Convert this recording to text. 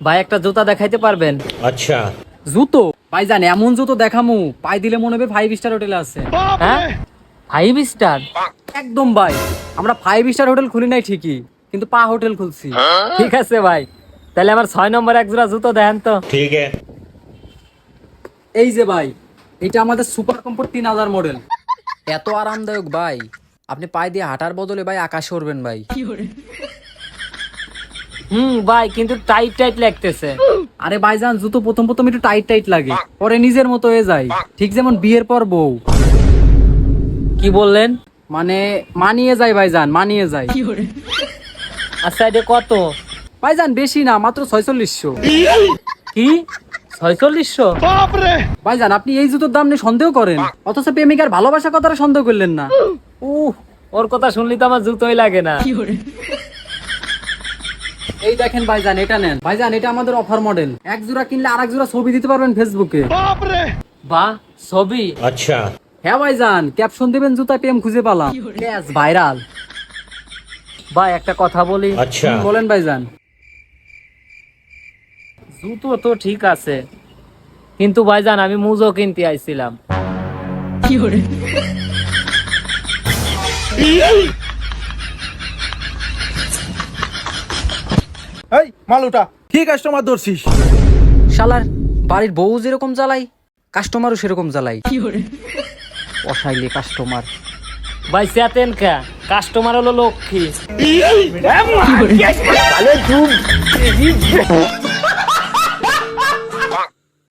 ভাই একটা জুতা দেখাইতে পারবেন? अच्छा জুতো? ভাইজান এমন জুতো দেখামু পাই দিলে মনে হবে 5 স্টার হোটেলে আছে। হ্যাঁ 5 স্টার? একদম ভাই, আমরা 5 স্টার হোটেল খুলি নাই ঠিকই, কিন্তু পা হোটেল খুলছি। ঠিক আছে ভাই, তাহলে আমার 6 নম্বর এক জোড়া জুতো দেন তো। ठीक है। এই যে ভাই, এটা আমাদের সুপার কমফোর্ট 3000 মডেল। এত আরামদায়ক ভাই, আপনি পায়ে দিয়ে হাঁটার বদলে ভাই আকাশে উড়বেন ভাই। ভাই কিন্তু টাইট টাইট লাগতেছে। আরে ভাইজান জুতো প্রথম প্রথম একটু টাইট টাইট লাগে, পরে নিজের মতো হয়ে যায়, ঠিক যেমন বিয়ের পর বউ। কি বললেন? মানে মানিয়ে যায় ভাইজান, মানিয়ে যায়। আচ্ছা এটা কত? ভাইজান বেশি না, মাত্র 4600। কি 4600? ভাইজান আপনি এই জুতোর দাম নিয়ে সন্দেহ করেন, অথচ প্রেমিকার ভালোবাসার কথাটা সন্দেহ করলেন না। ওর কথা শুনলি তো আমার জুতোই লাগে না। এই দেখেন ভাইজান, এটা নেন ভাইজান, এটা আমাদের অফার মডেল। এক জোড়া কিনলে আরেক জোড়া ছবি দিতে পারবেন ফেসবুকে। বাহ, ছবি? अच्छा হ্যাঁ ভাইজান, ক্যাপশন দিবেন জুতায় প্রেম খুঁজে পেলাম, ব্যাস ভাইরাল। ভাই একটা কথা বলি। আচ্ছা। বলেন ভাইজান। জুতো তো ঠিক আছে, কিন্তু ভাইজান আমি মুজো কিনতে আইছিলাম। এই মালুটা কি কাস্টমার ধরছিস? শালার বাড়ির বউ যেরকম জ্বালাই, কাস্টমারও সেরকম জ্বালাই। অসাইলে কাস্টমার। ভাই চেতেন কা, কাস্টমার হলো লক্ষ্মী।